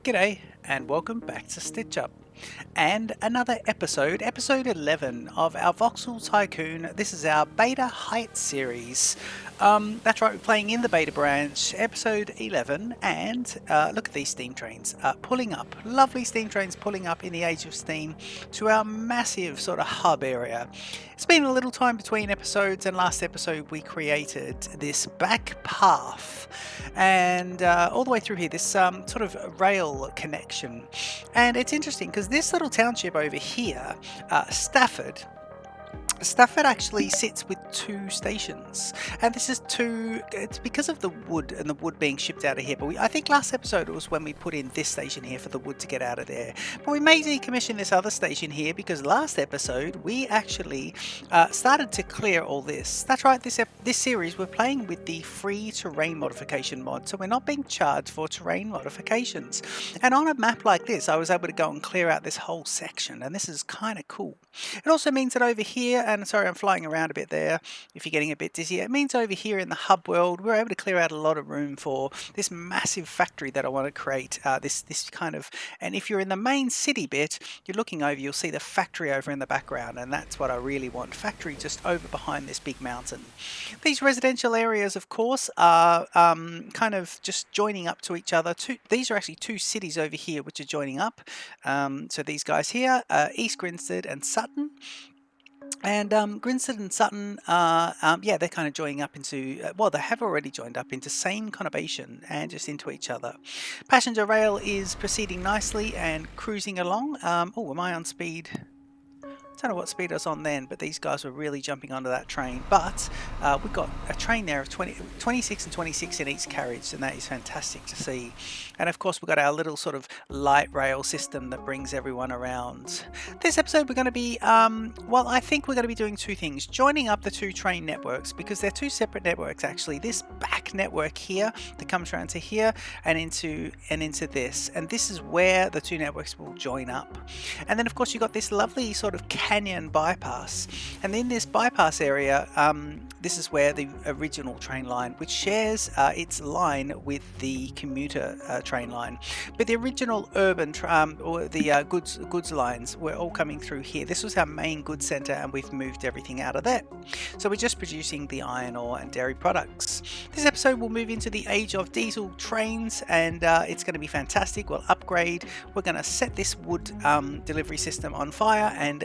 G'day and welcome back to Stitch Up and another episode 11 of our Voxel Tycoon. This is our Beta Heights series. That's right, we're playing in the beta branch, episode 11, and look at these steam trains pulling up. Lovely steam trains pulling up in the age of steam to our massive sort of hub area. It's been a little time between episodes, and last episode we created this back path and all the way through here, this sort of rail connection. And it's interesting because this little township over here, Stafford actually sits with two stations, and this is it's because of the wood and the wood being shipped out of here. But I think last episode was when we put in this station here for the wood to get out of there, but we may decommission this other station here because last episode we actually started to clear all this. That's right, this series we're playing with the free terrain modification mod, so we're not being charged for terrain modifications. And on a map like this I was able to go and clear out this whole section, and this is kind of cool. It also means that over here, and sorry I'm flying around a bit there if you're getting a bit dizzy, it means over here in the hub world we're able to clear out a lot of room for this massive factory that I want to create. This kind of, and if you're in the main city bit, you're looking over, you'll see the factory over in the background, and that's what I really want. Factory just over behind this big mountain. These residential areas of course are kind of just joining up to each other. These are actually two cities over here which are joining up. So these guys here, East Grinstead and Sutton. And Grinstead and Sutton, yeah, they're kind of joining up into, well, they have already joined up into same conurbation and just into each other. Passenger rail is proceeding nicely and cruising along. Oh, am I on speed? I don't know what speed I was on then, but these guys were really jumping onto that train. But we've got a train there of 26 and 26 in each carriage, and that is fantastic to see. And of course we've got our little sort of light rail system that brings everyone around. This episode we're going to be, well, I think we're going to be doing two things. Joining up the two train networks, because they're two separate networks actually. This back network here that comes around to here and into this. And this is where the two networks will join up. And then of course you've got this lovely sort of canyon bypass, and in this bypass area this is where the original train line, which shares its line with the commuter train line, but the original urban or the goods lines were all coming through here. This was our main goods center, and we've moved everything out of there, so we're just producing the iron ore and dairy products. This episode will move into the age of diesel trains, and it's going to be fantastic. We'll upgrade, we're going to set this wood delivery system on fire and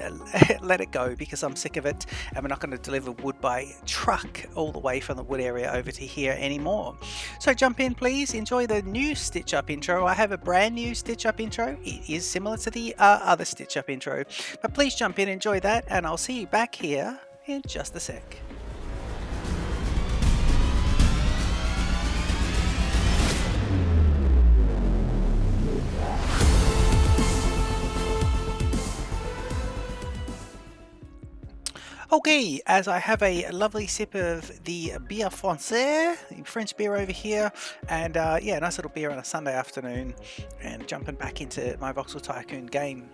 let it go, because I'm sick of it, and we're not going to deliver wood by truck all the way from the wood area over to here anymore. So jump in please, enjoy the new Stitch Up intro. I have a brand new Stitch Up intro. It is similar to the other Stitch Up intro, but please jump in, enjoy that, and I'll see you back here in just a sec. Okay, as I have a lovely sip of the beer français, French beer over here, and yeah, nice little beer on a Sunday afternoon, and jumping back into my Voxel Tycoon game.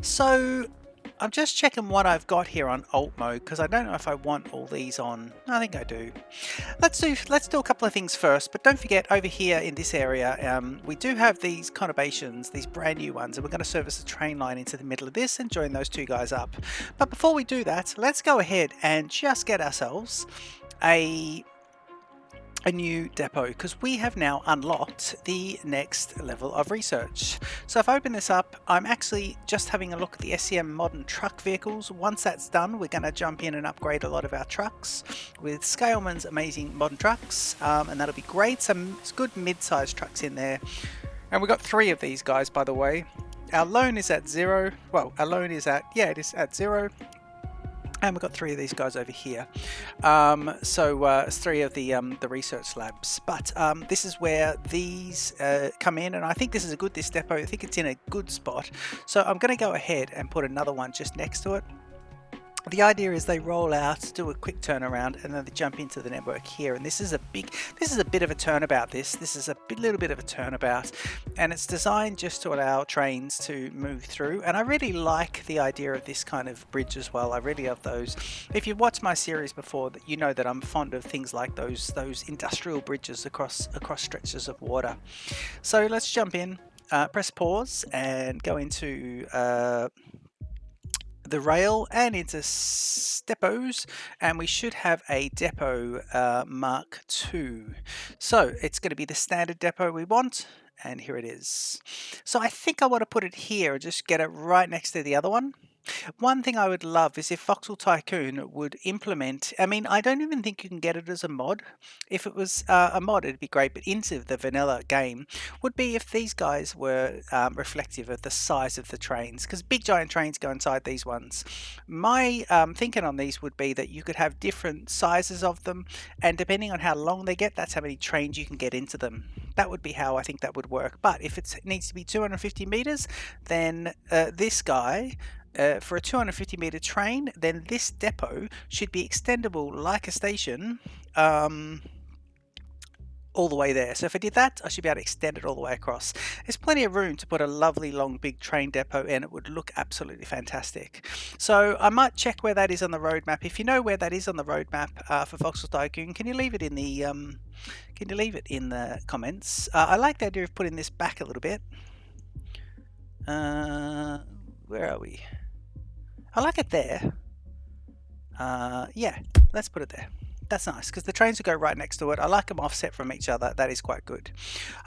So I'm just checking what I've got here on alt mode, because I don't know if I want all these on. I think I do. Let's do a couple of things first, but don't forget over here in this area we do have these conurbations, these brand new ones, and we're going to service a train line into the middle of this and join those two guys up. But before we do that, let's go ahead and just get ourselves a new depot, because we have now unlocked the next level of research. So if I open this up, I'm actually just having a look at the SCM modern truck vehicles. Once that's done, we're going to jump in and upgrade a lot of our trucks with Scaleman's amazing modern trucks, and that'll be great. Some good mid-sized trucks in there, and we've got 3 of these guys, by the way. Our loan is at 0. Well, our loan is at, yeah, it is at 0. And we've got 3 of these guys over here. So it's 3 of the research labs. But this is where these come in, and I think this is this depot, I think it's in a good spot. So I'm going to go ahead and put another one just next to it. The idea is they roll out, do a quick turnaround, and then they jump into the network here. And this is a bit of a turnabout. This is a little bit of a turnabout, and it's designed just to allow trains to move through. And I really like the idea of this kind of bridge as well. I really love those. If you've watched my series before, that you know that I'm fond of things like those industrial bridges across stretches of water. So let's jump in, press pause, and go into the rail and into depots, and we should have a depot Mark II. So it's going to be the standard depot we want, and here it is. So I think I want to put it here and just get it right next to the other one. One thing I would love is if Voxel Tycoon would implement, I mean, I don't even think you can get it as a mod. If it was a mod, it'd be great, but into the vanilla game would be if these guys were reflective of the size of the trains, because big giant trains go inside these ones. My thinking on these would be that you could have different sizes of them, and depending on how long they get, that's how many trains you can get into them. That would be how I think that would work. But if it needs to be 250 meters, then this guy, for a 250 meter train, then this depot should be extendable like a station all the way there. So if I did that, I should be able to extend it all the way across. There's plenty of room to put a lovely long big train depot in. It would look absolutely fantastic. So I might check where that is on the roadmap. If you know where that is on the roadmap for Voxel Tycoon, can you leave it in the comments? I like the idea of putting this back a little bit. Where are we? I like it there. Yeah, let's put it there. That's nice because the trains will go right next to it. I like them offset from each other. That is quite good.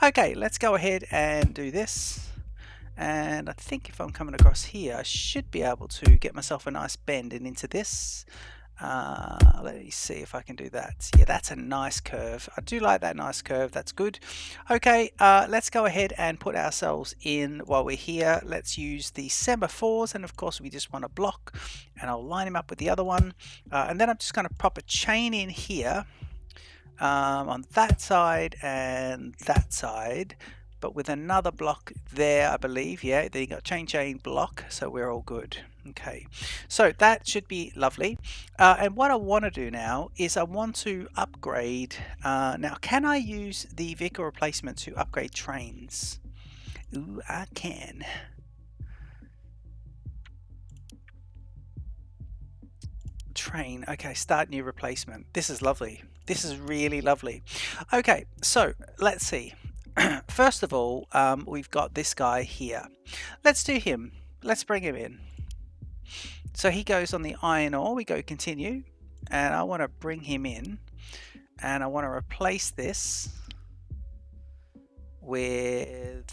Okay, let's go ahead and do this. And I think if I'm coming across here, I should be able to get myself a nice bend and into this. Let me see if I can do that. Yeah, that's a nice curve. I do like that nice curve. That's good. Okay, let's go ahead and put ourselves in while we're here. Let's use the semaphores, and of course we just want a block, and I'll line him up with the other one, and then I'm just going to pop a chain in here on that side and that side, but with another block there, I believe. Yeah, there you go, chain block, so we're all good. Okay, so that should be lovely. And what I want to do now is I want to upgrade. Now, can I use the vehicle replacement to upgrade trains? Ooh, I can. Train. Okay, start new replacement. This is lovely. This is really lovely. Okay, so let's see. First of all, we've got this guy here. Let's do him. Let's bring him in. So he goes on the iron ore. We go continue, and I want to bring him in, and I want to replace this with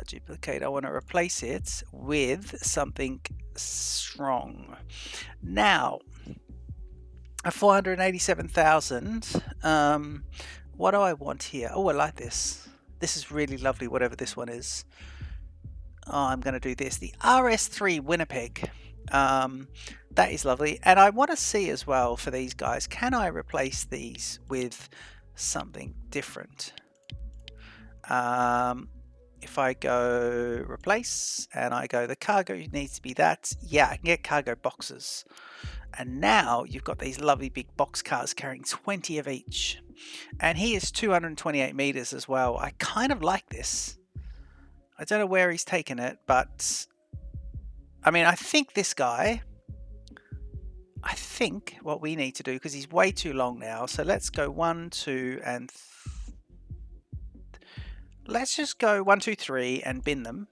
duplicate. I want to replace it with something strong. Now, a 487,000. What do I want here? Oh, I like this. This is really lovely, whatever this one is. Oh, I'm going to do this. The RS3 Winnipeg. That is lovely. And I want to see as well for these guys, can I replace these with something different? If I go replace and I go, the cargo needs to be that. Yeah, I can get cargo boxes. And now you've got these lovely big box cars carrying 20 of each. And he is 228 meters as well. I kind of like this. I don't know where he's taken it, but I mean, I think this guy, I think what we need to do, because he's way too long now. So let's go 1, 2, and let's just go 1, 2, 3 and bin them.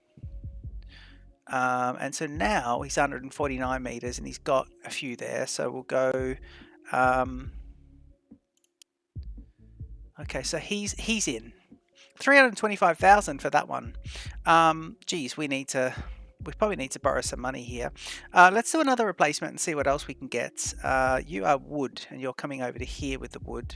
And so now he's 149 meters and he's got a few there. So we'll go, okay, so he's in 325,000 for that one. Geez, we probably need to borrow some money here. Let's do another replacement and see what else we can get. You are wood, and you're coming over to here with the wood.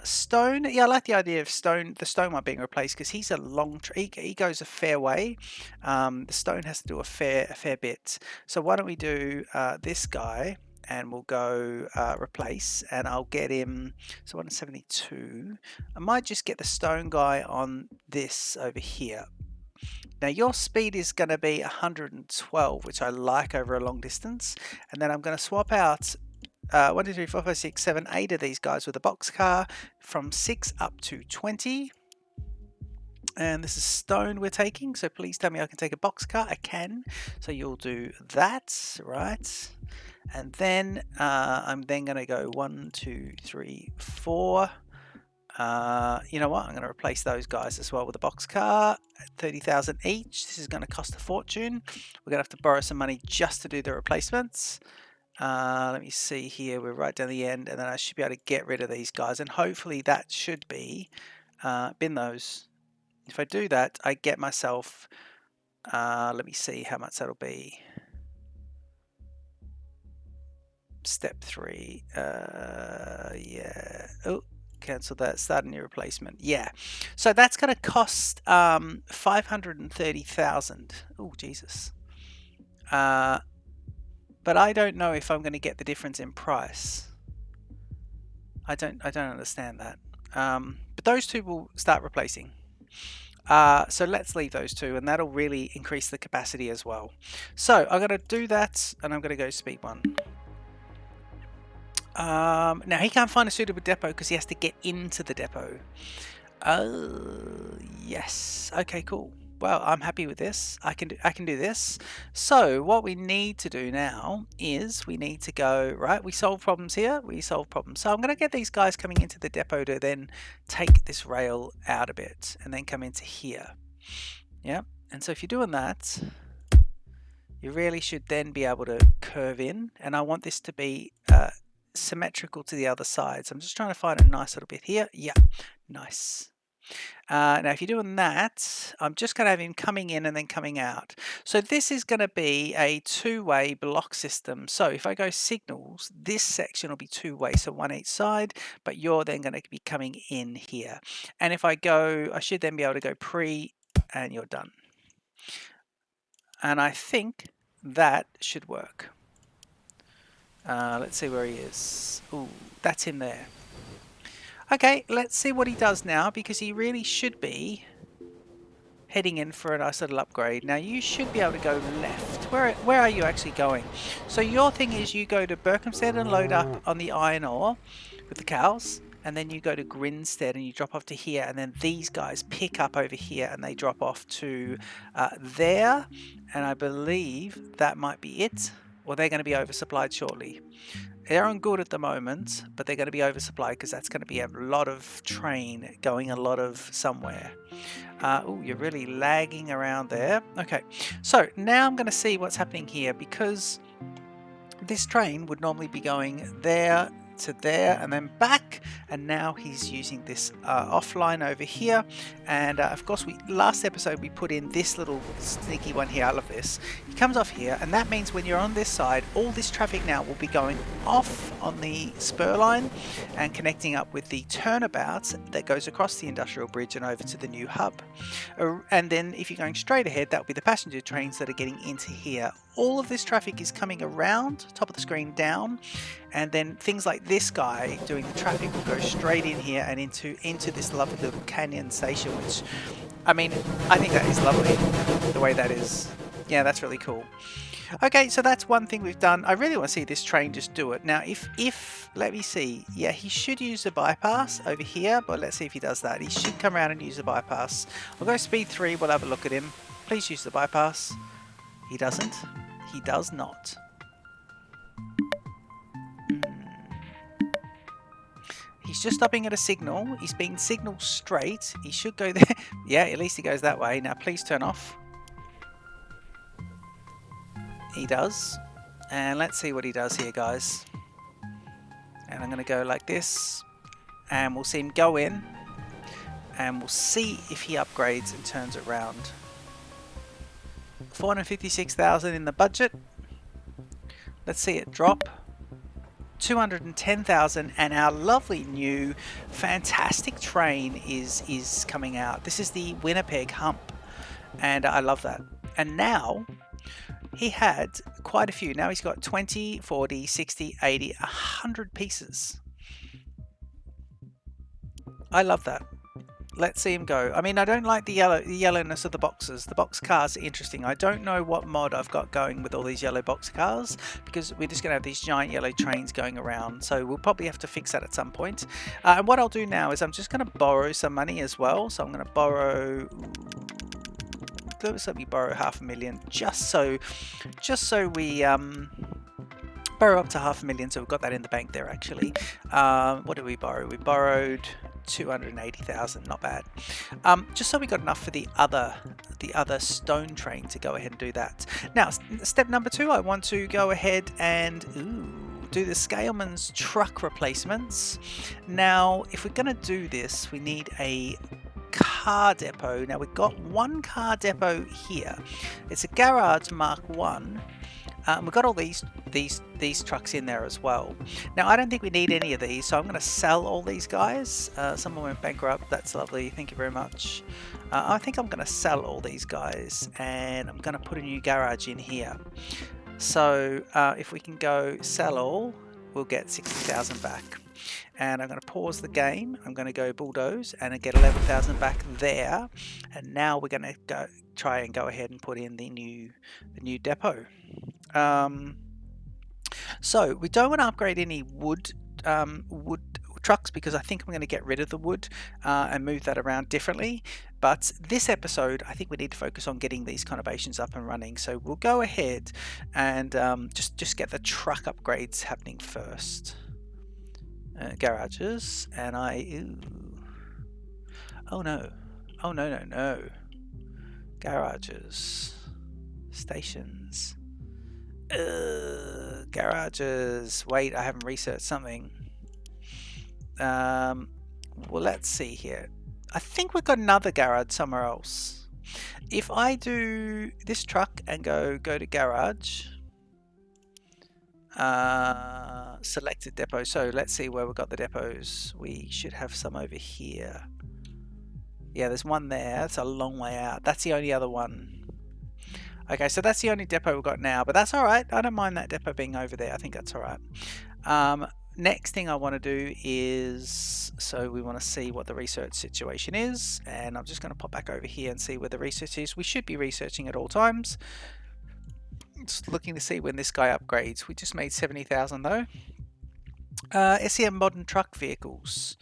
Stone, yeah, I like the idea of stone. The stone one being replaced because he's a long. He goes a fair way. The stone has to do a fair bit. So why don't we do this guy? And we'll go replace, and I'll get him, so 172. I might just get the stone guy on this over here. Now your speed is going to be 112, which I like over a long distance. And then I'm going to swap out 1, 2, 3, 4, 5, 6, 7, 8 of these guys with a box car from 6 up to 20. And this is stone we're taking, so please tell me I can take a box car. I can, so you'll do that, right? And then I'm then going to go 1, 2, 3, 4. You know what? I'm going to replace those guys as well with a box car. 30,000 each. This is going to cost a fortune. We're going to have to borrow some money just to do the replacements. Let me see here. We're right down the end, and then I should be able to get rid of these guys, and hopefully that should be bin those. If I do that, I get myself, let me see how much that'll be. Step 3, yeah, oh, cancel that, start a new replacement, yeah. So that's going to cost 530,000, oh Jesus. But I don't know if I'm going to get the difference in price. I don't understand that. But those two will start replacing. So let's leave those two, and that'll really increase the capacity as well. So I'm going to do that, and I'm going to go speed 1. Now he can't find a suitable depot because he has to get into the depot. Oh, yes. Okay, cool. Well, I'm happy with this. I can do this. So what we need to do now is we need to go, right, we solve problems here, we solve problems. So I'm going to get these guys coming into the depot to then take this rail out a bit and then come into here. Yeah, and so if you're doing that, you really should then be able to curve in, and I want this to be symmetrical to the other side. So I'm just trying to find a nice little bit here. Yeah, nice. Now if you're doing that, I'm just going to have him coming in and then coming out. So this is going to be a two-way block system. So if I go signals, this section will be two-way, so one each side, but you're then going to be coming in here. And if I go, I should then be able to go pre, and you're done. And I think that should work. Let's see where he is. Ooh, that's him there. Okay, let's see what he does now, because he really should be heading in for a nice little upgrade. Now you should be able to go left. Where are you actually going? So your thing is you go to Berkhamsted and load up on the iron ore with the cows, and then you go to Grinstead and you drop off to here, and then these guys pick up over here and they drop off to there, and I believe that might be it, or they're going to be oversupplied shortly. They're on good at the moment, but they're going to be oversupplied because that's going to be a lot of train going a lot of somewhere. Oh, you're really lagging around there. Okay, so now I'm going to see what's happening here, because this train would normally be going there to there and then back, and now he's using this offline over here. And of course, last episode we put in this little sneaky one here. I love this. He comes off here, and that means when you're on this side, all this traffic now will be going off on the spur line and connecting up with the turnabout that goes across the industrial bridge and over to the new hub. And then if you're going straight ahead, that will be the passenger trains that are getting into here. All of this traffic is coming around, top of the screen down, and then things like this guy doing the traffic will go straight in here and into this lovely little canyon station, which, I mean, I think that is lovely, the way that is. Yeah, that's really cool. Okay, so that's one thing we've done. I really want to see this train just do it. Now, if let me see. Yeah, he should use the bypass over here, but let's see if he does that. He should come around and use the bypass. I'll go speed 3, we'll have a look at him. Please use the bypass. He doesn't. He does not. He's just stopping at a signal. He's being signaled straight. He should go there. Yeah, at least he goes that way. Now please turn off. He does. And let's see what he does here, guys. And I'm going to go like this. And we'll see him go in. And we'll see if he upgrades and turns it around. 456,000 in the budget. Let's see it drop. 210,000, and our lovely new fantastic train is coming out. This is the Winnipeg hump, and I love that. And now he had quite a few. Now he's got 20, 40, 60, 80, 100 pieces. I love that. Let's see him go. I mean, I don't like the yellowness of the boxes. The box cars are interesting. I don't know what mod I've got going with all these yellow box cars, because we're just going to have these giant yellow trains going around. So we'll probably have to fix that at some point. And what I'll do now is I'm just going to borrow some money as well. So I'm going to borrow... Let me borrow $500,000 just so we borrow up to $500,000. So we've got that in the bank there actually. What did we borrow? We borrowed 280,000, not bad. Just so we got enough for the other stone train to go ahead and do that. Now, step number 2, I want to go ahead and do the Scaleman's truck replacements. Now, if we're going to do this, we need a car depot. Now, we've got one car depot here. It's a garage Mark 1. We've got all these trucks in there as well. Now, I don't think we need any of these, so I'm going to sell all these guys. Someone went bankrupt. That's lovely. Thank you very much. I think I'm going to sell all these guys, and I'm going to put a new garage in here. So if we can go sell all, we'll get 60,000 back. And I'm going to pause the game. I'm going to go bulldoze and get 11,000 back there. And now we're going to try and go ahead and put in the new depot. So we don't want to upgrade any wood trucks, because I think I'm going to get rid of the wood and move that around differently. But this episode, I think we need to focus on getting these conurbations up and running. So we'll go ahead and just get the truck upgrades happening first. Garages, and oh no, garages, stations, garages. Wait, I haven't researched something. Well, let's see here. I think we've got another garage somewhere else. If I do this truck and go to garage, selected depot. So let's see where we've got the depots. We should have some over here. Yeah, there's one there. It's a long way out. That's the only other one. Okay, so that's the only depot we've got now, but that's all right. I don't mind that depot being over there. I think that's all right. Next thing I want to do is, so we want to see what the research situation is, and I'm just going to pop back over here and see where the research is. We should be researching at all times. Just looking to see when this guy upgrades. We just made 70,000 though. SCM modern truck vehicles.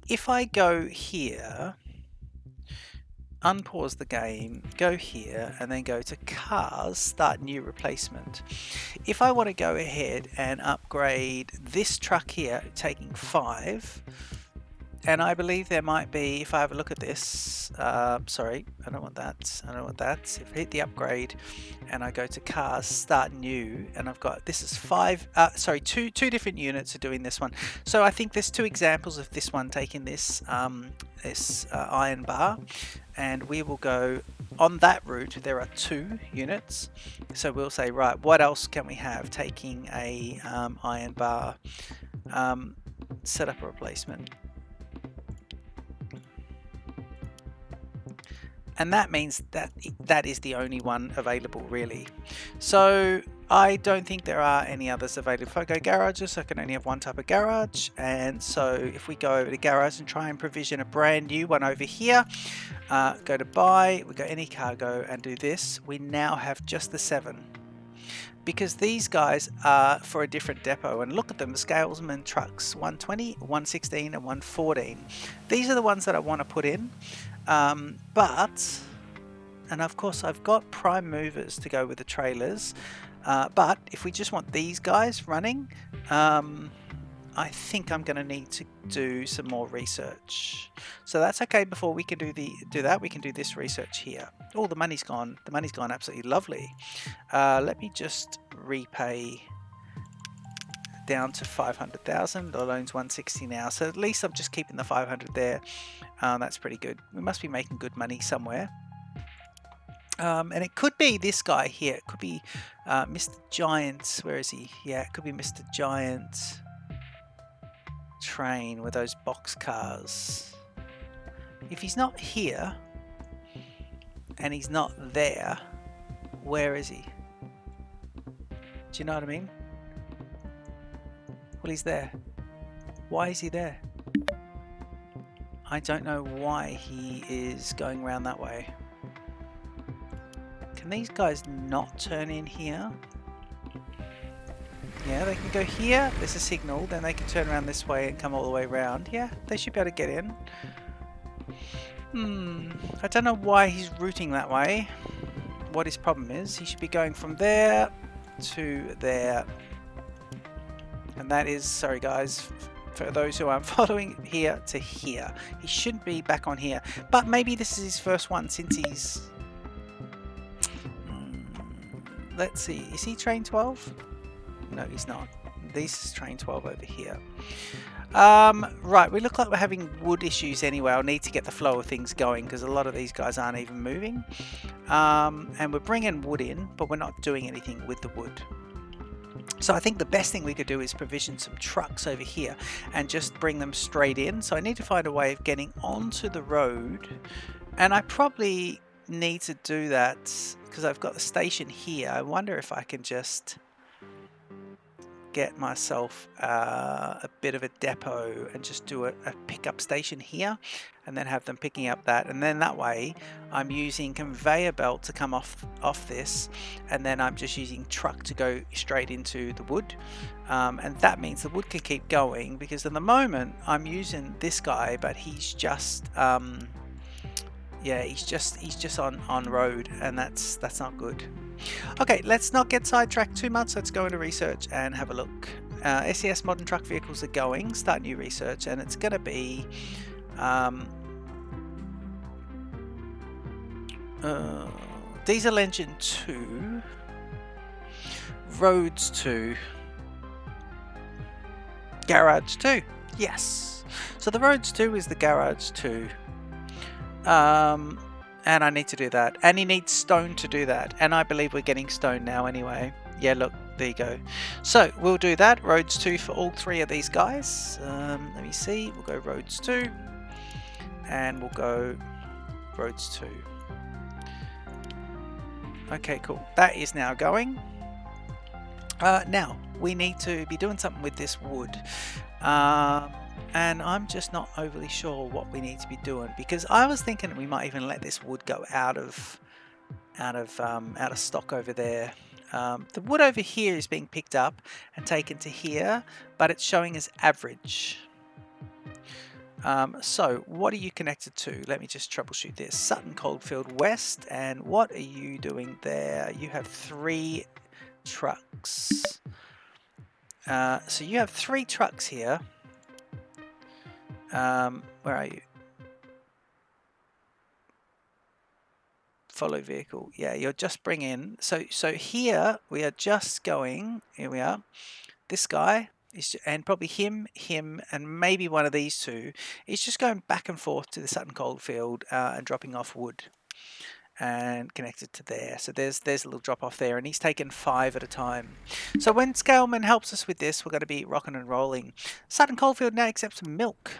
If I go here, unpause the game, go here, and then go to cars, start new replacement. If I want to go ahead and upgrade this truck here, taking 5, and I believe there might be, if I have a look at this, sorry, I don't want that, I don't want that. If I hit the upgrade and I go to cars, start new, and I've got, this is 5, two different units are doing this one. So I think there's 2 examples of this one taking this, iron bar, and we will go on that route. There are 2 units, so we'll say, right, what else can we have taking a iron bar, set up a replacement. And that means that that is the only one available really. So I don't think there are any others available. If I go garages, I can only have one type of garage. And so if we go over to garage and try and provision a brand new one over here, go to buy, we go any cargo and do this, we now have just the 7. Because these guys are for a different depot, and look at them, Scalesman trucks, 120, 116 and 114. These are the ones that I want to put in, but, and of course I've got prime movers to go with the trailers, but if we just want these guys running, I think I'm going to need to do some more research. So that's okay. Before we can do that, we can do this research here. Oh, the money's gone. The money's gone absolutely lovely. Let me just repay down to 500,000. The loan's 160 now. So at least I'm just keeping the 500 there. That's pretty good. We must be making good money somewhere. And it could be this guy here. It could be Mr. Giant. Where is he? Yeah, it could be Mr. Giant Train with those box cars. If he's not here and he's not there, where is he? Do you know what I mean? Well, he's there. Why is he there? I don't know why he is going around that way. Can these guys not turn in here? Yeah, they can go here. There's a signal. Then they can turn around this way and come all the way around. Yeah, they should be able to get in. I don't know why he's routing that way. What his problem is. He should be going from there to there. And that is, sorry guys, for those who aren't following, here to here. He shouldn't be back on here. But maybe this is his first one since he's... let's see. Is he train 12? No, he's not. This is train 12 over here. Right, we look like we're having wood issues anyway. I'll need to get the flow of things going because a lot of these guys aren't even moving. And we're bringing wood in, but we're not doing anything with the wood. So I think the best thing we could do is provision some trucks over here and just bring them straight in. So I need to find a way of getting onto the road. And I probably need to do that because I've got the station here. I wonder if I can just get myself a bit of a depot and just do a pickup station here and then have them picking up that, and then that way I'm using conveyor belt to come off this, and then I'm just using truck to go straight into the wood, and that means the wood can keep going, because at the moment I'm using this guy but he's just yeah, he's just on road, and that's not good. Okay, let's not get sidetracked too much. Let's go into research and have a look. SCS modern truck vehicles are going. Start new research, and it's going to be diesel engine 2, roads 2, garage 2. Yes. So the roads 2 is the garage 2. And I need to do that, and he needs stone to do that, and I believe we're getting stone now anyway. Yeah, look, there you go. So we'll do that. Roads 2 for all 3 of these guys. Let me see. We'll go roads 2, and we'll go roads 2. Okay, cool. That is now going. Now we need to be doing something with this wood. And I'm just not overly sure what we need to be doing, because I was thinking we might even let this wood go out of stock over there. The wood over here is being picked up and taken to here, but it's showing as average. So what are you connected to? Let me just troubleshoot this. Sutton Coldfield West, and what are you doing there? You have 3 trucks. So you have 3 trucks here. Where are you? Follow vehicle. Yeah, you're just bringing. So here we are just going. Here we are. This guy is, and probably him, and maybe one of these 2 is just going back and forth to the Sutton Coldfield and dropping off wood and connected to there. So there's a little drop off there, and he's taken 5 at a time. So when Scaleman helps us with this, we're going to be rocking and rolling. Sutton Coldfield now accepts milk.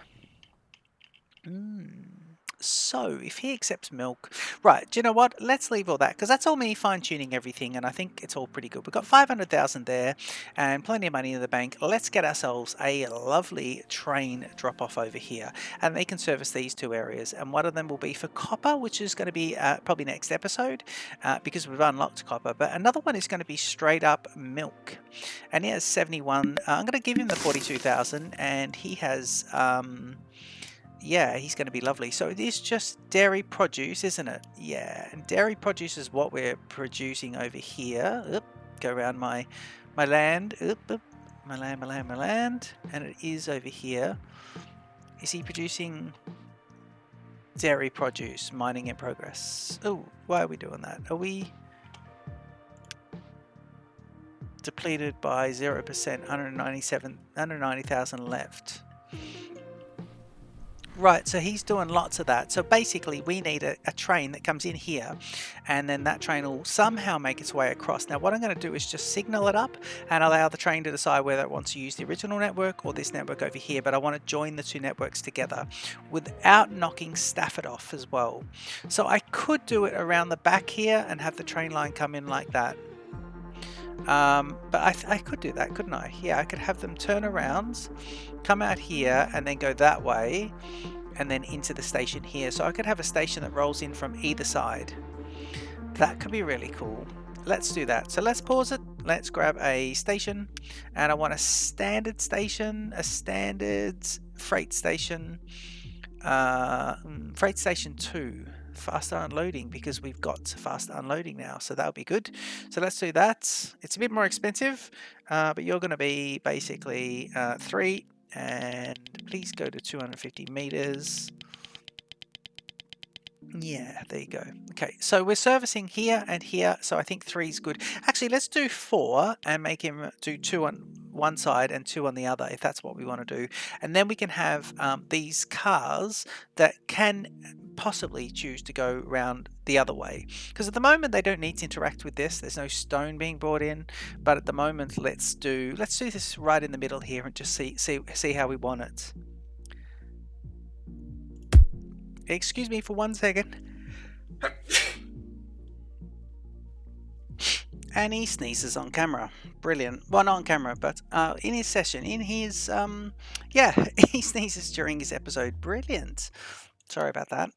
So if he accepts milk, right, do you know what, let's leave all that, because that's all me fine-tuning everything, and I think it's all pretty good. We've got 500,000 there and plenty of money in the bank. Let's get ourselves a lovely train drop-off over here, and they can service these 2 areas, and one of them will be for copper, which is going to be probably next episode, because we've unlocked copper, but another one is going to be straight up milk, and he has 71. I'm going to give him the 42,000, and he has yeah, he's going to be lovely. So it is just dairy produce, isn't it? Yeah, and dairy produce is what we're producing over here. Oop, go around my land. Oop, my land. And it is over here. Is he producing dairy produce? Mining in progress. Oh, why are we doing that? Are we depleted by 0%? 190,000 left. Right, so he's doing lots of that. So basically we need a train that comes in here, and then that train will somehow make its way across. Now what I'm going to do is just signal it up and allow the train to decide whether it wants to use the original network or this network over here, but I want to join the 2 networks together without knocking Stafford off as well. So I could do it around the back here and have the train line come in like that. But I could do that, couldn't I? Yeah, I could have them turn around, come out here, and then go that way, and then into the station here. So I could have a station that rolls in from either side. That could be really cool. Let's do that. So let's pause it. Let's grab a station, and I want a standard station, a standard freight station, freight station 2. Faster unloading, because we've got faster unloading now, so that'll be good. So let's do that. It's a bit more expensive, but you're going to be basically 3, and please go to 250 meters. Yeah, there you go. Okay, so we're servicing here and here, so I think 3 is good. Actually, let's do 4 and make him do 2 on one side and 2 on the other, if that's what we want to do. And then we can have these cars that can possibly choose to go round the other way. Because at the moment they don't need to interact with this. There's no stone being brought in. But at the moment, let's do this right in the middle here and just see how we want it. Excuse me for 1 second. And he sneezes on camera. Brilliant. Well, not on camera, but in his session, in his yeah, he sneezes during his episode. Brilliant. Sorry about that.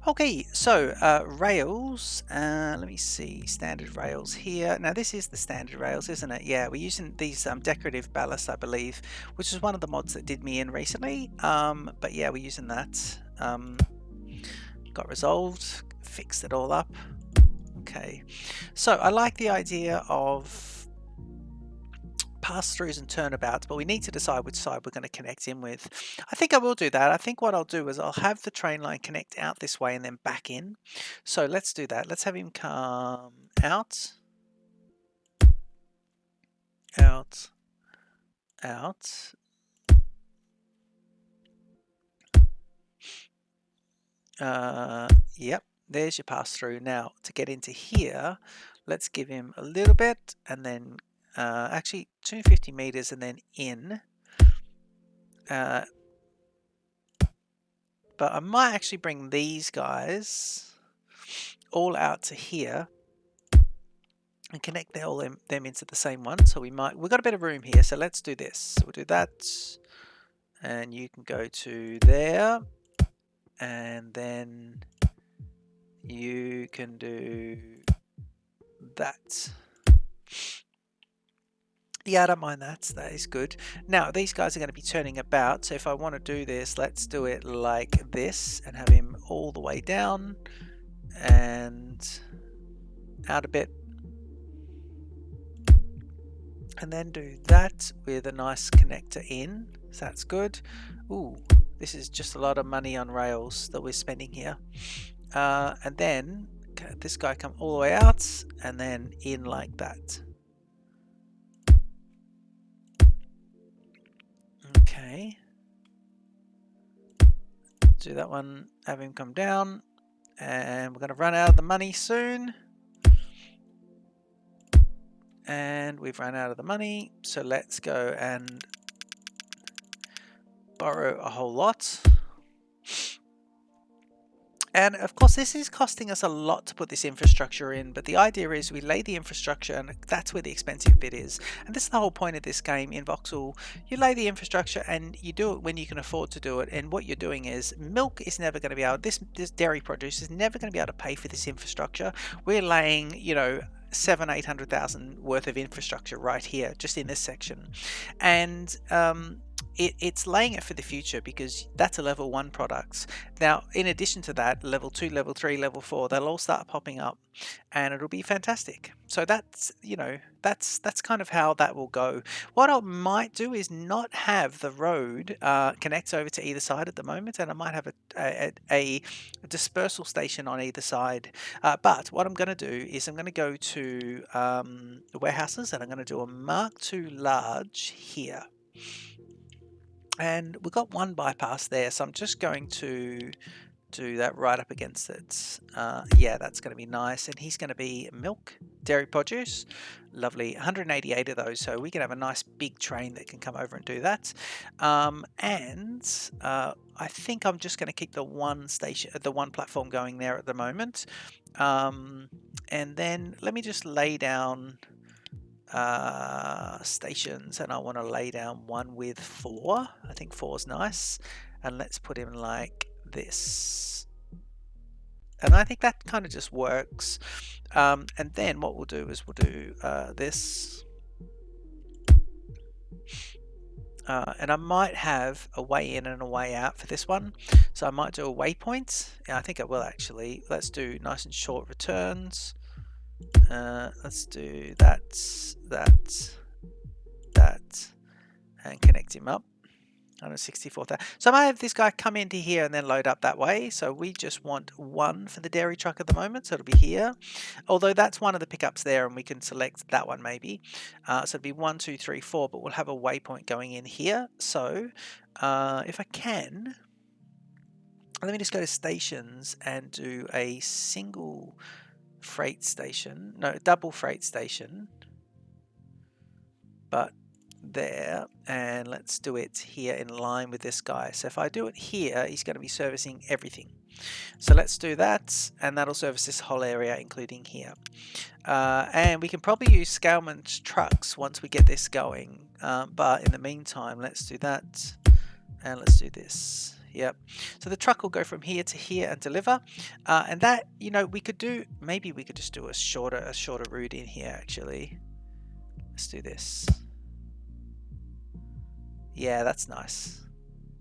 Okay, so rails, let me see, standard rails here. Now this is the standard rails, isn't it? Yeah, we're using these decorative ballast, I believe, which is one of the mods that did me in recently. But yeah, we're using that. Got resolved, fixed it all up. Okay, so I like the idea of pass-throughs and turnabouts, but we need to decide which side we're going to connect in with. I think I will do that. I think what I'll do is I'll have the train line connect out this way and then back in. So let's do that. Let's have him come out, out, out. Yep, there's your pass-through. Now to get into here, let's give him a little bit and then actually 250 meters and then in. But I might actually bring these guys all out to here and connect them into the same one. So we've got a bit of room here, so let's do this. So we'll do that, and you can go to there, and then you can do that. Yeah, I don't mind that. That is good. Now these guys are going to be turning about, so if I want to do this, let's do it like this and have him all the way down and out a bit, and then do that with a nice connector in. So that's good. Ooh, this is just a lot of money on rails that we're spending here. And then this guy come all the way out and then in like that. Okay, do that one, have him come down, and we're going to run out of the money soon. And we've run out of the money, so let's go and borrow a whole lot. And of course this is costing us a lot to put this infrastructure in, but the idea is we lay the infrastructure and that's where the expensive bit is. And this is the whole point of this game in Voxel. You lay the infrastructure and you do it when you can afford to do it, and what you're doing is milk is never going to be able, this dairy produce is never going to be able to pay for this infrastructure. We're laying, you know, 700,000-800,000 worth of infrastructure right here just in this section, and it's laying it for the future because that's a level 1 product. Now in addition to that, level 2, level 3, level 4, they'll all start popping up and it'll be fantastic. So that's, you know, that's kind of how that will go. What I might do is not have the road connect over to either side at the moment, and I might have a dispersal station on either side. But what I'm going to do is I'm going to go to the warehouses and I'm going to do a Mark II large here. And we've got one bypass there, so I'm just going to do that right up against it. Yeah, that's going to be nice. And he's going to be milk. dairy produce. Lovely, 188 of those, so we can have a nice big train that can come over and do that. I think I'm just going to keep the one platform going there at the moment. And then let me just lay down stations, and I want to lay down one with 4. I think 4 is nice, and let's put him like this. And I think that kind of just works. And then what we'll do is we'll do this. And I might have a way in and a way out for this one. So I might do a waypoint. Yeah, I think I will actually. Let's do nice and short returns. Let's do that, and connect him up. 164,000. So I might have this guy come into here and then load up that way. So we just want 1 for the dairy truck at the moment. So it'll be here. Although that's one of the pickups there, and we can select that one maybe. So it'll be 1, 2, 3, 4, but we'll have a waypoint going in here. So if I can, let me just go to stations and do a single freight station. No, double freight station. But there, and let's do it here in line with this guy. So if I do it here, he's going to be servicing everything. So let's do that, and that'll service this whole area, including here. And we can probably use Scaleman's trucks once we get this going. But in the meantime, let's do that, and let's do this. Yep. So the truck will go from here to here and deliver. And that, you know, we could do, maybe we could just do a shorter route in here actually. Let's do this. Yeah, that's nice.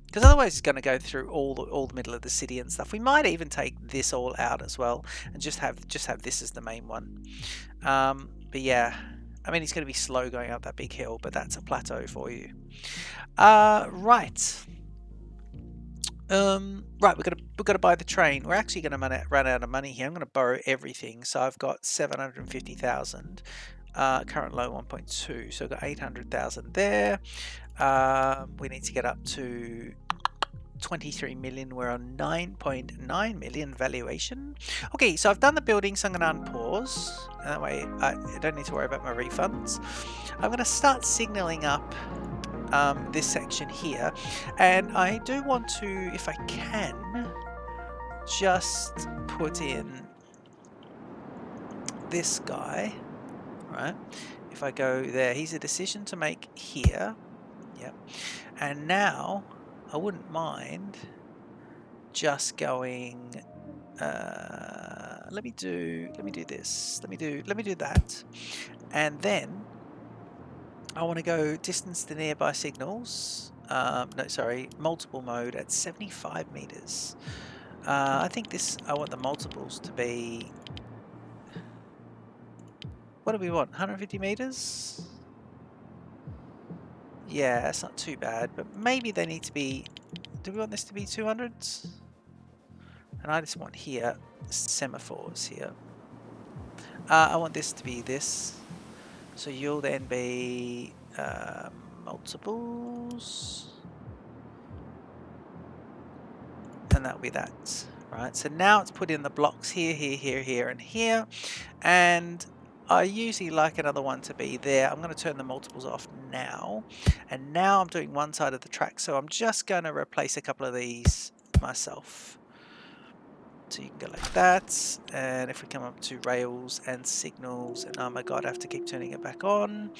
Because otherwise it's going to go through all the middle of the city and stuff. We might even take this all out as well and just have this as the main one. But yeah, I mean, it's going to be slow going up that big hill, but that's a plateau for you. Right. Right, we've got to buy the train. We're actually going to run out of money here. I'm going to borrow everything. So I've got 750,000. Current low 1.2, so I've got 800,000 there. We need to get up to 23 million. We're on 9.9 million valuation. Okay, so I've done the building, so I'm going to unpause. That way I don't need to worry about my refunds. I'm going to start signaling up this section here, and I do want to, if I can, just put in this guy. Right, if I go there, he's a decision to make here. Yep. And now I wouldn't mind just going. Let me do this. Let me do that, and then I want to go distance to nearby signals. No, sorry, multiple mode at 75 meters. I think this. I want the multiples to be. What do we want? 150 meters? Yeah, that's not too bad, but maybe they need to be. Do we want this to be 200s? And I just want here semaphores here. I want this to be this. So you'll then be multiples. And that'll be that. Right, so now it's put in the blocks here, here, and here. And I usually like another one to be there. I'm going to turn the multiples off now. And now I'm doing one side of the track, so I'm just going to replace a couple of these myself. So you can go like that. And if we come up to rails and signals, and oh my god, I have to keep turning it back on.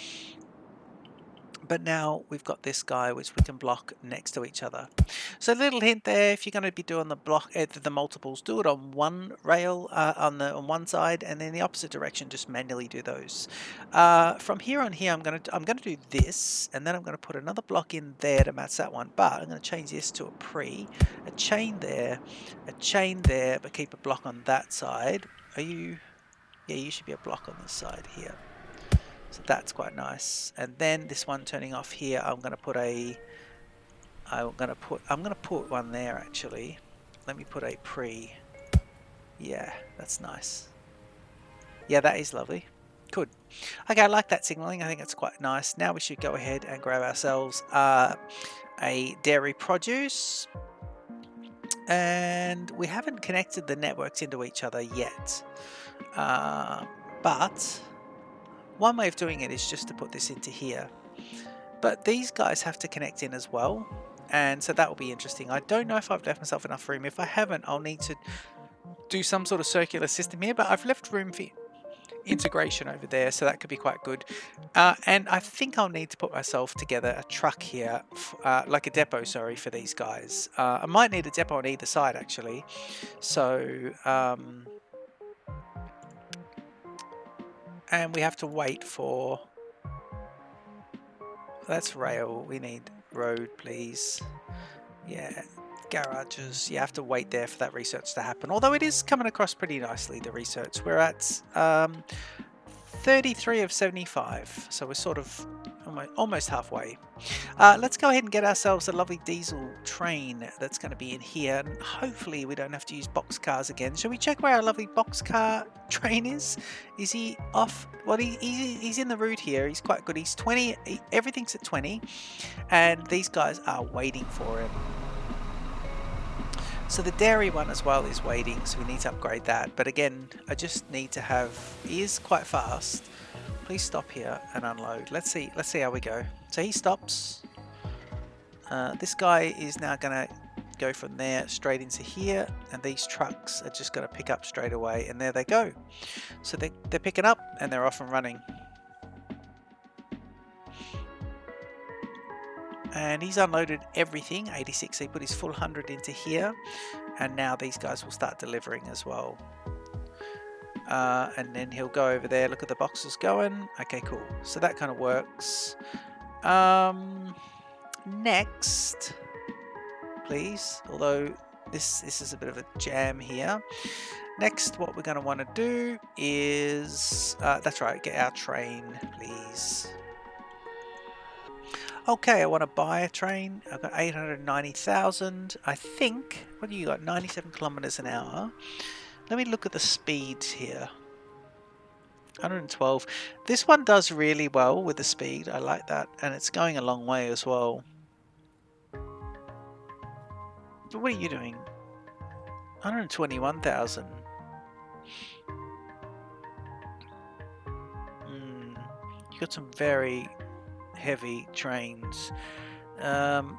But now we've got this guy which we can block next to each other. So a little hint there, if you're going to be doing the multiples, do it on one rail on one side, and then the opposite direction just manually do those. From here on here I'm going to do this, and then I'm going to put another block in there to match that one, but I'm going to change this to a chain there, but keep a block on that side. Yeah, you should be a block on this side here. So that's quite nice. And then this one turning off here, I'm going to put one there actually. Let me put a pre. Yeah, that's nice. Yeah, that is lovely. Good. Okay, I like that signaling. I think it's quite nice. Now we should go ahead and grab ourselves a dairy produce. And we haven't connected the networks into each other yet. But one way of doing it is just to put this into here. But these guys have to connect in as well. And so that will be interesting. I don't know if I've left myself enough room. If I haven't, I'll need to do some sort of circular system here. But I've left room for integration over there, so that could be quite good. And I think I'll need to put myself together a truck here, like a depot, sorry, for these guys. I might need a depot on either side, actually. So, and we have to wait for... That's rail. We need road, please. Yeah, garages. You have to wait there for that research to happen. Although it is coming across pretty nicely, the research. We're at 33 of 75, so we're sort of almost halfway. Let's go ahead and get ourselves a lovely diesel train that's going to be in here, and hopefully we don't have to use box cars again. Shall we check where our lovely box car train is? Is he off? Well, he's in the route here. He's quite good. He's 20. Everything's at 20, and these guys are waiting for him. So the dairy one as well is waiting, so we need to upgrade that. But again, I just need to have... He is quite fast. Please stop here and unload. Let's see how we go. So he stops. This guy is now going to go from there straight into here, and these trucks are just going to pick up straight away, and there they go. So they're picking up and they're off and running. And he's unloaded everything, 86, so he put his full 100 into here, and now these guys will start delivering as well. And then he'll go over there, look at the boxes going. Okay, cool. So that kind of works. Next, please, although this is a bit of a jam here. Next, what we're going to want to do is, that's right, get our train, please. Okay, I want to buy a train. I've got 890,000. I think, what do you got? 97 kilometers an hour. Let me look at the speeds here. 112. This one does really well with the speed. I like that. And it's going a long way as well. But what are you doing? 121,000. You got some very heavy trains. I'm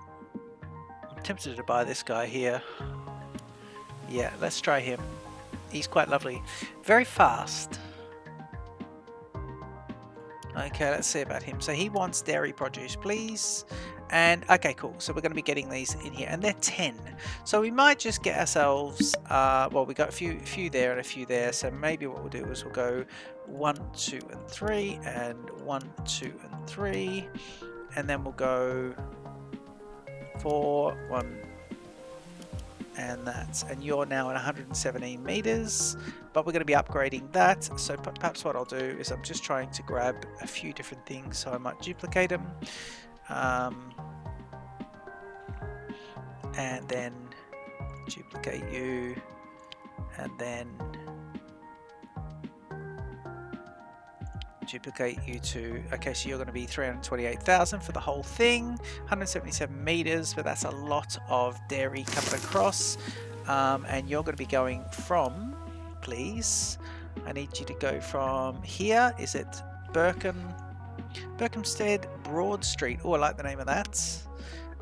tempted to buy this guy here. Yeah, let's try him. He's quite lovely. Very fast. Okay, let's see about him. So he wants dairy produce, please. And okay, cool. So we're going to be getting these in here, and they're 10. So we might just get ourselves, well, we got a few there and a few there. So maybe what we'll do is we'll go 1, 2, and 3, and 1, 2, and 3, and then we'll go 4, 1, and that's, and you're now at 117 meters, but we're going to be upgrading that. So perhaps what I'll do is I'm just trying to grab a few different things, so I might duplicate them. And then duplicate you, and then duplicate you to, okay, so you're going to be 328,000 for the whole thing, 177 meters, but that's a lot of dairy coming across. And you're going to be going from, please, I need you to go from here, is it Berkhamsted Broad Street? Oh, I like the name of that.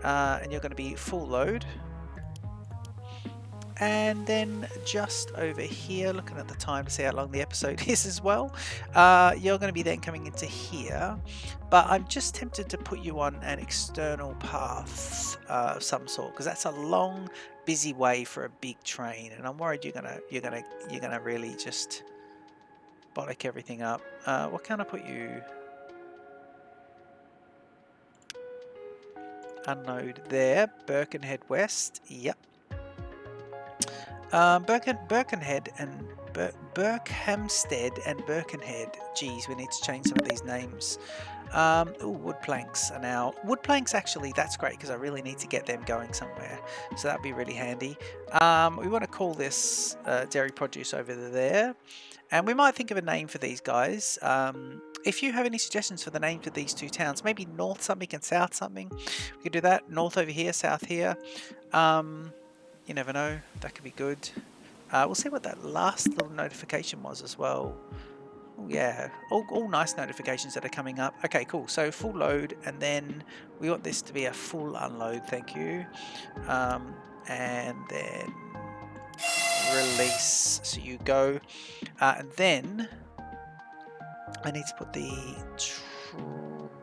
And you're going to be full load. And then just over here, looking at the time to see how long the episode is as well, you're going to be then coming into here, but I'm just tempted to put you on an external path of some sort, because that's a long, busy way for a big train, and I'm worried you're gonna really just bollock everything up. What can I put you? Unload there. Birkenhead West. Yep. Birkenhead and Berkhamsted and Birkenhead. Geez, we need to change some of these names. Ooh, wood planks are now. Wood planks, actually, that's great because I really need to get them going somewhere. So that'd be really handy. We want to call this dairy produce over there. And we might think of a name for these guys. If you have any suggestions for the names of these two towns, maybe north something and south something, we could do that. North over here, south here. You never know, that could be good. We'll see what that last little notification was as well. Oh yeah, all nice notifications that are coming up. Okay, cool. So full load, and then we want this to be a full unload. Thank you. And then release. So you go, and then I need to put the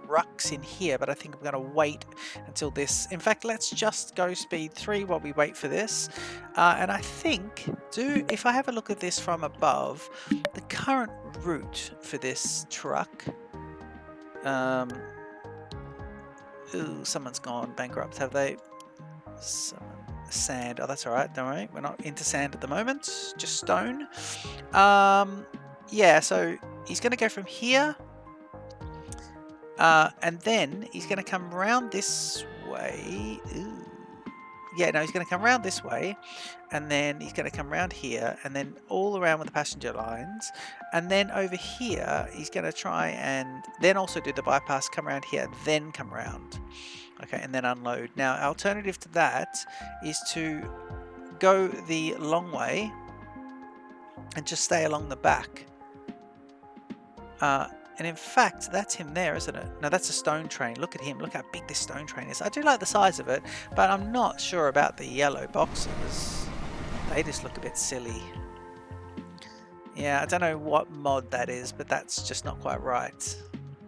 trucks in here, but I think I'm going to wait until this. In fact, let's just go speed 3 while we wait for this. And I think, if I have a look at this from above, the current route for this truck. Ooh, someone's gone bankrupt, have they? Sand. Oh, that's all right. Don't worry. We're not into sand at the moment. Just stone. Yeah, so he's going to go from here. And then he's going to come around this way. Ooh. Yeah, no, he's going to come around this way, and then he's going to come around here, and then all around with the passenger lines, and then over here he's going to try and then also do the bypass, come around here, then come around. Okay, and then unload. Now, alternative to that is to go the long way and just stay along the back. And in fact, that's him there, isn't it? No, that's a stone train. Look at him. Look how big this stone train is. I do like the size of it, but I'm not sure about the yellow boxes. They just look a bit silly. Yeah, I don't know what mod that is, but that's just not quite right.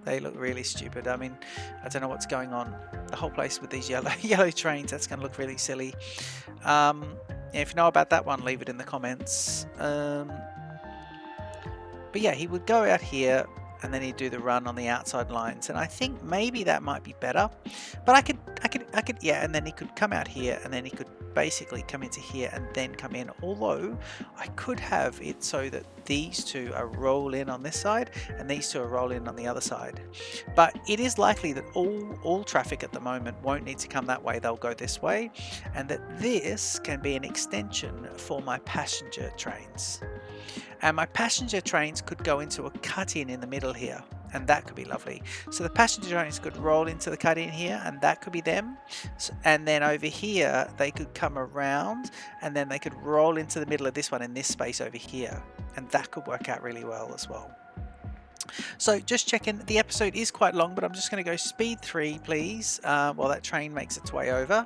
They look really stupid. I mean, I don't know what's going on. The whole place with these yellow trains, that's going to look really silly. If you know about that one, leave it in the comments. But yeah, he would go out here, and then he'd do the run on the outside lines, and I think maybe that might be better. But I could, yeah, and then he could come out here, and then he could basically come into here and then come in. Although I could have it so that these two are roll in on this side, and these two are roll in on the other side. But it is likely that all traffic at the moment won't need to come that way; they'll go this way, and that this can be an extension for my passenger trains. And my passenger trains could go into a cut-in in the middle here, and that could be lovely. So the passenger trains could roll into the cut-in here, and that could be them. And then over here, they could come around, and then they could roll into the middle of this one in this space over here. And that could work out really well as well. So just checking, the episode is quite long, but I'm just going to go speed 3, please, while that train makes its way over.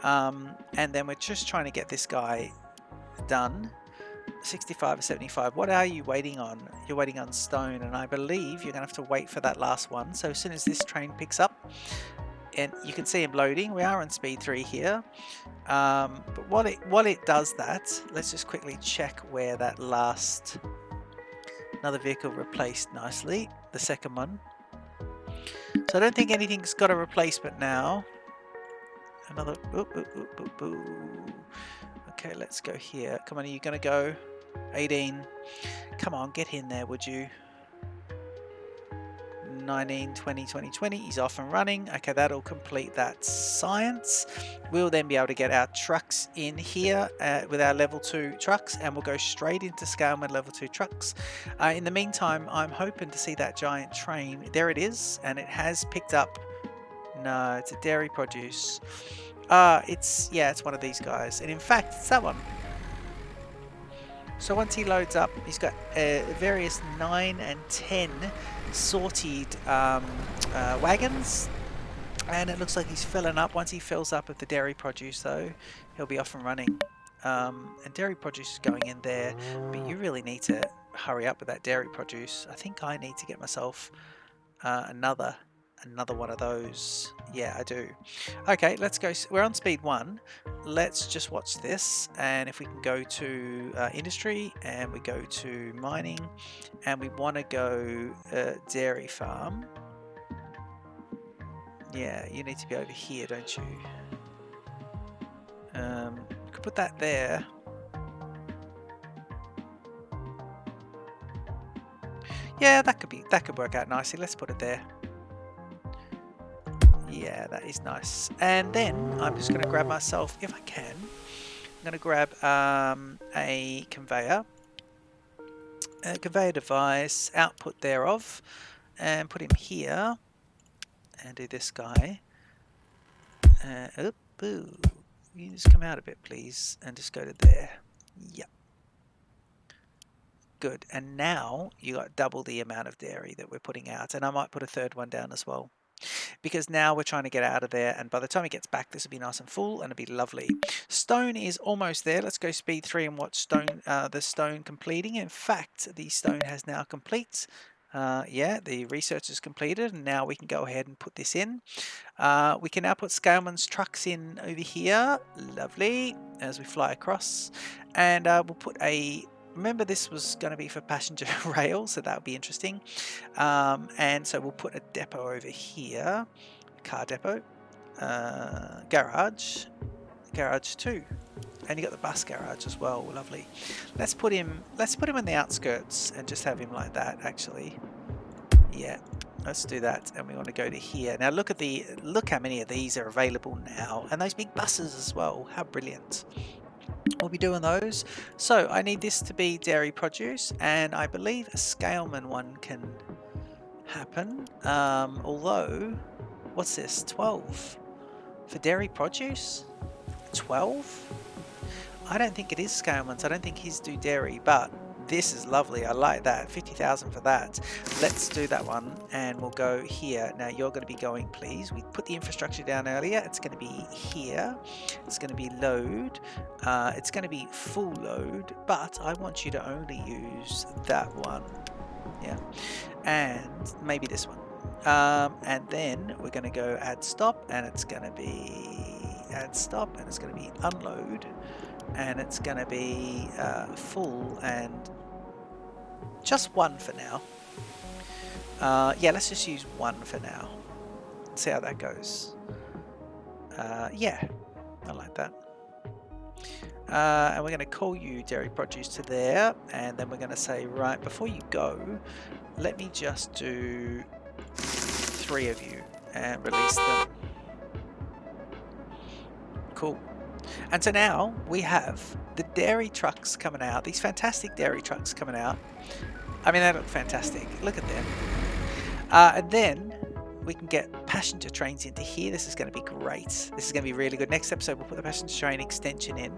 And then we're just trying to get this guy done. 65 or 75. What are you waiting on? You're waiting on stone, and I believe you're going to have to wait for that last one. So as soon as this train picks up, and you can see him loading, we are on speed 3 here. But while it does that, let's just quickly check where that last, another vehicle replaced nicely, the second one. So I don't think anything's got a replacement now. Another, okay, let's go here. Come on, are you going to go? 18. Come on, get in there, would you? 19, 20, 20, 20. He's off and running. Okay, that'll complete that science. We'll then be able to get our trucks in here with our level 2 trucks, and we'll go straight into scale with level 2 trucks. In the meantime, I'm hoping to see that giant train. There it is, and it has picked up. No, it's a dairy produce. It's one of these guys, and in fact, it's that one. So once he loads up, he's got various 9 and 10 sorted wagons, and it looks like he's filling up. Once he fills up with the dairy produce, though, he'll be off and running. And dairy produce is going in there, but you really need to hurry up with that dairy produce. I think I need to get myself another one of those. Yeah, I do. Okay, let's go. We're on speed 1. Let's just watch this, and if we can go to industry, and we go to mining, and we want to go dairy farm. Yeah, you need to be over here, don't you? Could put that there. Yeah, that could work out nicely. Let's put it there. Yeah, that is nice. And then I'm just going to grab myself, if I can, I'm going to grab a conveyor device, output thereof, and put him here, and do this guy. You just come out a bit, please, and just go to there. Yep. Good. And now you got double the amount of dairy that we're putting out. And I might put a third one down as well, because now we're trying to get out of there, and by the time it gets back, this will be nice and full and it'll be lovely. Stone is almost there. Let's go speed 3 and watch the stone completing. In fact, the stone has now complete. Yeah, the research is completed, and now we can go ahead and put this in. We can now put Scaleman's trucks in over here. Lovely. As we fly across, and we'll put a, remember this was going to be for passenger rail, so that'll be interesting. And so we'll put a depot over here, car depot, garage 2, and you got the bus garage as well. Lovely. Let's put him in the outskirts and just have him like that. Actually, yeah, let's do that. And we want to go to here now. Look how many of these are available now, and those big buses as well. How brilliant. We'll be doing those. So I need this to be dairy produce, and I believe a Scaleman one can happen. Although, what's this? 12 for dairy produce? 12? I don't think it is Scaleman's. I don't think he's do dairy, but this is lovely. I like that. 50,000 for that. Let's do that one, and we'll go here. Now you're going to be going, please. We put the infrastructure down earlier. It's going to be here. It's going to be load. It's going to be full load, but I want you to only use that one. Yeah, and maybe this one. And then we're going to go add stop, and it's going to be add stop, and it's going to be unload, and it's going to be full, and just one for now. Yeah, let's just use one for now. See how that goes. Yeah, I like that. And we're going to call you dairy produce to there, and then we're going to say, right, before you go, let me just do 3 of you and release them. Cool. And so now we have the dairy trucks coming out, these fantastic dairy trucks coming out. I mean, they look fantastic. Look at them. And then we can get passenger trains into here. This is going to be great. This is going to be really good. Next episode, we'll put the passenger train extension in.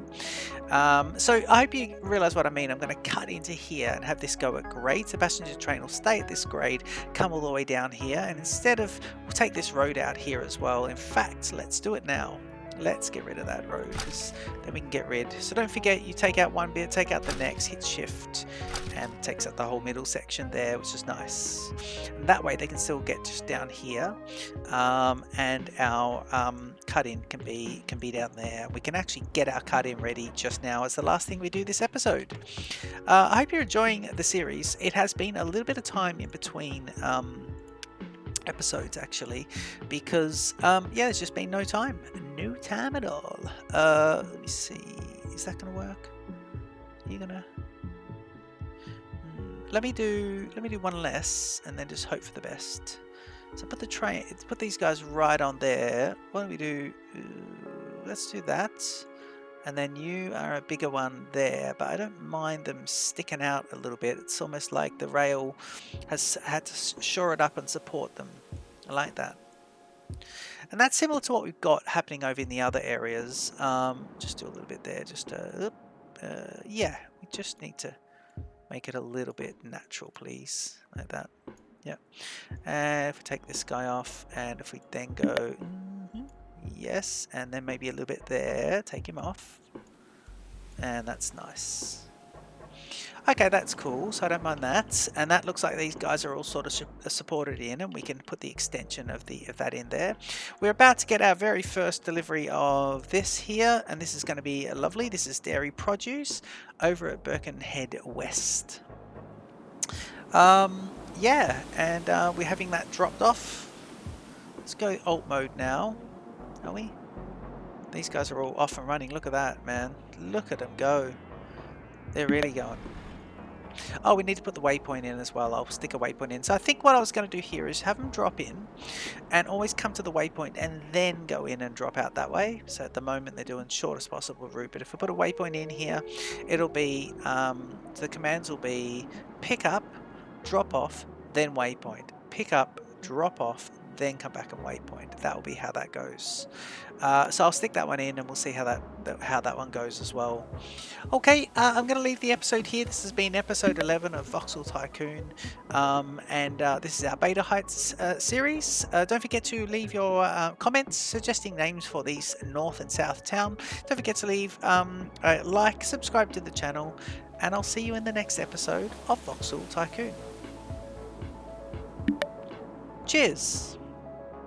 So I hope you realize what I mean. I'm going to cut into here and have this go at grade. The passenger train will stay at this grade, come all the way down here, and instead of, we'll take this road out here as well. In fact, let's do it now. Let's get rid of that road, because then we can get rid. So don't forget, you take out one bit, take out the next, hit shift, and it takes out the whole middle section there, which is nice. And that way they can still get just down here, and our cut-in can be down there. We can actually get our cut-in ready just now as the last thing we do this episode. I hope you're enjoying the series. It has been a little bit of time in between episodes, actually, because yeah, there's just been no time at all. Let me see, is that gonna work? Are you gonna let me do one less and then just hope for the best. So put the train, put these guys right on there. What do we do? Let's do that, and then you are a bigger one there, but I don't mind them sticking out a little bit. It's almost like the rail has had to shore it up and support them. I like that. And that's similar to what we've got happening over in the other areas. Just do a little bit there. Just yeah, we just need to make it a little bit natural, please, like that. Yeah. And if we take this guy off, and if we then go, yes, and then maybe a little bit there, take him off, and that's nice. Okay, that's cool, so I don't mind that. And that looks like these guys are all sort of supported in, and we can put the extension of that in there. We're about to get our very first delivery of this here, and this is going to be lovely. This is dairy produce over at Birkenhead West. Yeah, and we're having that dropped off. Let's go alt mode now, are we? These guys are all off and running. Look at that, man. Look at them go. They're really going. Oh, we need to put the waypoint in as well. I'll stick a waypoint in. So I think what I was going to do here is have them drop in and always come to the waypoint and then go in and drop out that way. So at the moment they're doing shortest possible route, but if we put a waypoint in here, it'll be, the commands will be pick up, drop off, then waypoint. Pick up, drop off, then come back and waypoint. That will be how that goes. So I'll stick that one in, and we'll see how that one goes as well. Okay, I'm going to leave the episode here. This has been episode 11 of Voxel Tycoon, and this is our Beta Heights series. Don't forget to leave your comments suggesting names for these north and south town. Don't forget to leave a like, subscribe to the channel, and I'll see you in the next episode of Voxel Tycoon. Cheers!